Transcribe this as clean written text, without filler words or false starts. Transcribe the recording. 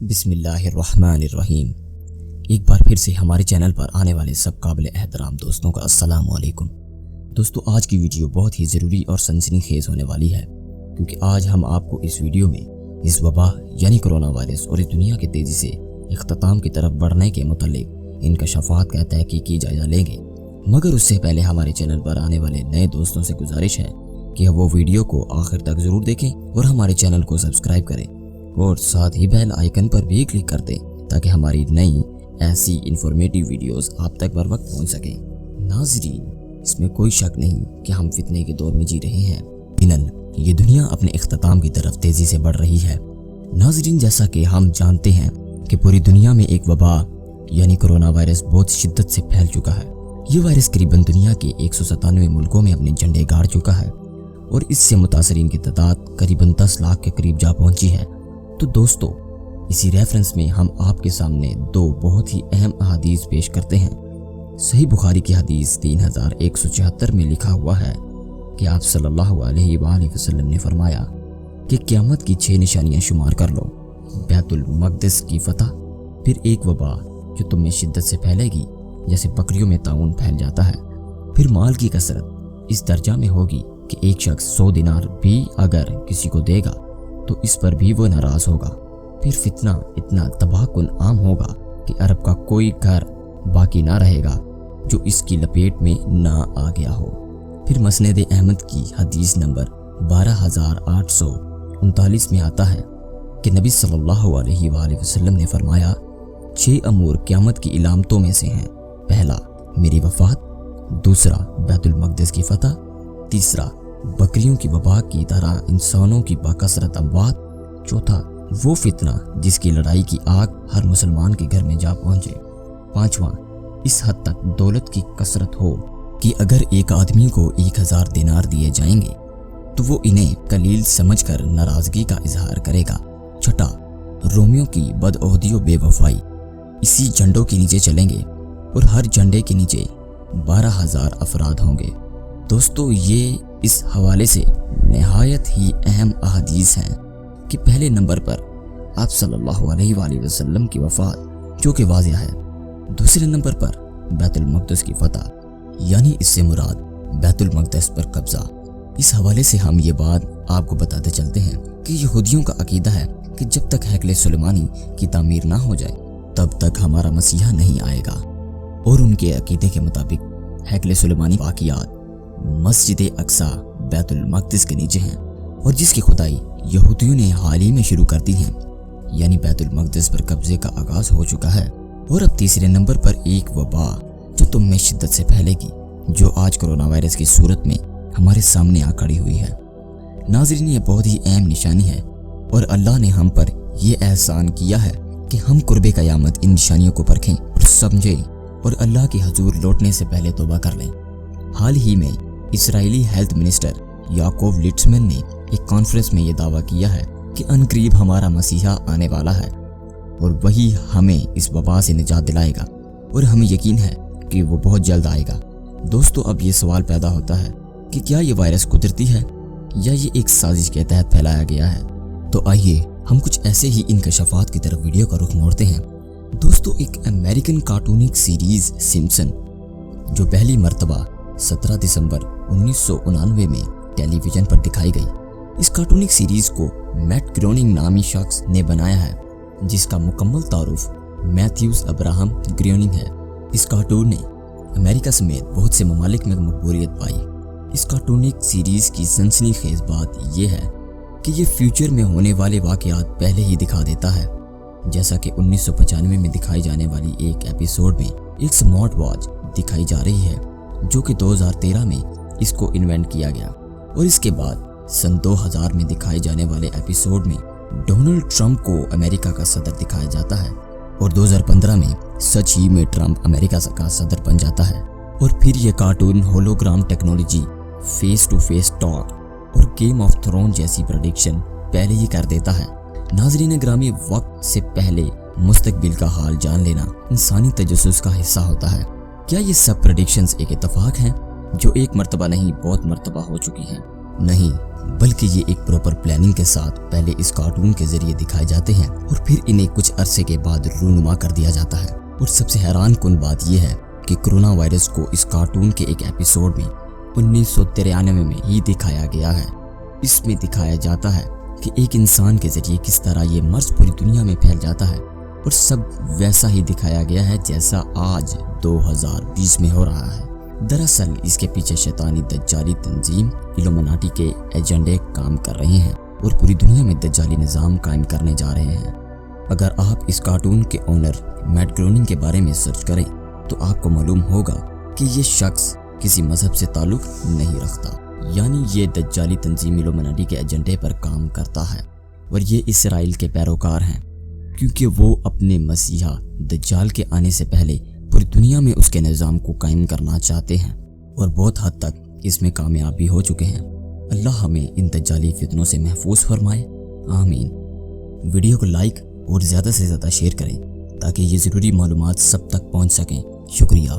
बिस्मिल्लाहिर्रहमानिर्रहीम। एक बार फिर से हमारे चैनल पर आने वाले सब काबिल एहतराम दोस्तों का अस्सलाम वालेकुम। दोस्तों, आज की वीडियो बहुत ही ज़रूरी और सनसनीखेज़ होने वाली है, क्योंकि आज हम आपको इस वीडियो में इस वबा यानी कोरोना वायरस और इस दुनिया के तेज़ी से इख्तिताम की तरफ बढ़ने के मुतल्लिक इंकशाफात का तहकीकी जायज़ा लेंगे। मगर उससे पहले हमारे चैनल पर आने वाले नए दोस्तों से गुजारिश है कि वो वीडियो को आखिर तक ज़रूर देखें और हमारे चैनल को सब्सक्राइब करें और साथ ही बेल आइकन पर भी क्लिक कर दें ताकि हमारी नई ऐसी इंफॉर्मेटिव वीडियोस आप तक बर वक्त पहुँच सकें। नाज़रीन, इसमें कोई शक नहीं कि हम फितने के दौर में जी रहे हैं। यकीनन ये दुनिया अपने इख्तिताम की तरफ तेज़ी से बढ़ रही है। नाज़रीन, जैसा कि हम जानते हैं कि पूरी दुनिया में एक वबा यानी कोरोना वायरस बहुत शिद्दत से फैल चुका है। ये वायरस करीबन दुनिया के 197 मुल्कों में अपने झंडे गाड़ चुका है और इससे मुतासरीन की तादाद करीबन 10 लाख के करीब जा पहुंची है। तो दोस्तों, इसी रेफरेंस में हम आपके सामने दो बहुत ही अहम अहादीस पेश करते हैं। सही बुखारी की हदीस 3176 में लिखा हुआ है कि आप सल्लल्लाहु अलैहि वसल्लम ने फरमाया कि क़यामत की 6 निशानियां शुमार कर लो। बैतुल मक़दिस की फतह, फिर एक वबा जो तुम में शिद्दत से फैलेगी जैसे बकरियों में ताउन फैल जाता है, फिर माल की कसरत इस दर्जा में होगी कि एक शख्स 100 दिनार भी अगर किसी को देगा तो इस पर भी वो नाराज़ होगा। फिर फितना इतना तबाहकुन आम होगा कि अरब का कोई घर बाकी ना रहेगा जो इसकी लपेट में ना आ गया हो। फिर मसनद अहमद की हदीस नंबर 12839 में आता है कि नबी सल्लल्लाहु अलैहि वसल्लम ने फरमाया, 6 अमूर क़यामत की इलामतों में से हैं। पहला मेरी वफ़ात, दूसरा बैतुल मक़दिस की फतह, तीसरा बकरियों की वबा की तरह इंसानों की बाकसरत अमवात, चौथा वो फितना जिसकी लड़ाई की आग हर मुसलमान के घर में जा पहुंचे, पांचवा इस हद तक दौलत की कसरत हो कि अगर एक आदमी को 1000 दिनार दिए जाएंगे तो वो इन्हें कलील समझकर नाराजगी का इजहार करेगा, छठा रोमियों की बदओहदियों बेवफाई इसी झंडों के नीचे चलेंगे और हर झंडे के नीचे 12,000 अफराद होंगे। दोस्तों, ये इस हवाले से नहायत ही अहम अहादीस हैं कि पहले नंबर पर आप सल्लल्लाहु अलैहि वसल्लम की वफ़ात जो कि वाज़िह है, दूसरे नंबर पर बैतुल मक़दिस की फतह यानी इससे मुराद बैतुल मक़दिस पर कब्ज़ा। इस हवाले से हम ये बात आपको बताते चलते हैं कि यहूदियों का अकीदा है कि जब तक हैकल सुलेमानी की तामीर ना हो जाए तब तक हमारा मसीहा नहीं आएगा, और उनके अकीदे के मुताबिक हैकल सुलेमानी बाक़ियात मस्जिद अक्सा बैतुल मक़दिस के नीचे हैं और जिसकी खुदाई यहूदियों ने हाल ही में शुरू कर दी है, यानी बैतुल मक़दिस पर कब्जे का आगाज हो चुका है। और अब तीसरे नंबर पर एक वबा जो तुम में शिद्दत से फैलेगी, जो आज कोरोना वायरस की सूरत में हमारे सामने आ खड़ी हुई है। नाज़रीन, ये बहुत ही अहम निशानी है और अल्लाह ने हम पर यह एहसान किया है कि हम कुर्बे क़यामत इन निशानियों को परखें और समझें और अल्लाह के हजूर लौटने से पहले तौबा कर लें। हाल ही में इसराइली हेल्थ मिनिस्टर याकूब लिट्ज़मैन ने एक कॉन्फ्रेंस में ये दावा किया है कि अनकरीब हमारा मसीहा आने वाला है और वही हमें इस वबा से निजात दिलाएगा, और हमें यकीन है कि वो बहुत जल्द आएगा। दोस्तों, अब ये सवाल पैदा होता है कि क्या ये वायरस कुदरती है या ये एक साजिश के तहत फैलाया गया है। तो आइए हम कुछ ऐसे ही इनकशाफात की तरफ वीडियो का रुख मोड़ते हैं। दोस्तों, एक अमेरिकन कार्टूनिक सीरीज सिम्पसन जो पहली मरतबा 17 दिसंबर 1999 में टेलीविजन पर दिखाई गई। इस कार्टूनिक सीरीज को मैट ग्रोनिंग नामी शख्स ने बनाया है, जिसका मुकम्मल तारुफ मैथ्यूज अब्राहम ग्रोनिंग है। इस कार्टून ने अमेरिका समेत बहुत से ममालिक में मकबूलियत पाई। इस कार्टूनिक सीरीज की सनसनीखेज बात यह है कि ये फ्यूचर में होने वाले वाक़यात पहले ही दिखा देता है, जैसा कि 1995 में दिखाई जाने वाली एक एपिसोड में एक स्मार्ट वॉच दिखाई जा रही है जो कि 2013 में इसको इन्वेंट किया गया, और इसके बाद सन 2000 में दिखाए जाने वाले एपिसोड में डोनाल्ड ट्रंप को अमेरिका का सदर दिखाया जाता है, और 2015 में सच ही में ट्रंप अमेरिका का सदर बन जाता है। और फिर यह cartoon hologram technology, face to face talk और गेम ऑफ थ्रोन जैसी प्रेडिक्शन पहले ही कर देता है। नाज़रीन ग्रामी, वक्त से पहले मुस्तकबिल का हाल जान लेना इंसानी तजस्सुस का हिस्सा होता है। क्या ये सब प्रेडिक्शंस एक इत्तफाक हैं जो एक मरतबा नहीं बहुत मरतबा हो चुकी हैं? नहीं, बल्कि ये एक प्रॉपर प्लानिंग के साथ पहले इस कार्टून के जरिए दिखाए जाते हैं और फिर इन्हें कुछ अरसे के बाद रूनुमा कर दिया जाता है। और सबसे हैरान कुन बात यह है कि कोरोना वायरस को इस कार्टून के एक एपिसोड में 1993 में ही दिखाया गया है। इसमें दिखाया जाता है कि एक इंसान के जरिए किस तरह ये मर्ज पूरी दुनिया में फैल जाता है और सब वैसा ही दिखाया गया है जैसा आज 2020 में हो रहा है। दरअसल इसके पीछे शैतानी दज्जाली तंजीम इल्यूमिनाटी के एजेंडे काम कर रहे हैं और पूरी दुनिया में दज्जाली निज़ाम कायम करने जा रहे हैं। अगर आप इस कार्टून के ओनर मैट ग्रोनिंग के बारे में सर्च करें तो आपको मालूम होगा कि ये शख्स किसी मजहब से ताल्लुक नहीं रखता, यानी ये दज्जाली तंजीम इल्यूमिनाटी के एजेंडे पर काम करता है और ये इसराइल के पैरोकार हैं, क्योंकि वो अपने मसीहा दज्जाल के आने से पहले पूरी दुनिया में उसके निज़ाम को कायम करना चाहते हैं और बहुत हद तक इसमें कामयाब भी हो चुके हैं। अल्लाह हमें इन दज्जाली फितनों से महफूज फरमाए, आमीन। वीडियो को लाइक और ज़्यादा से ज़्यादा शेयर करें ताकि ये ज़रूरी मालूमात सब तक पहुंच सकें। शुक्रिया।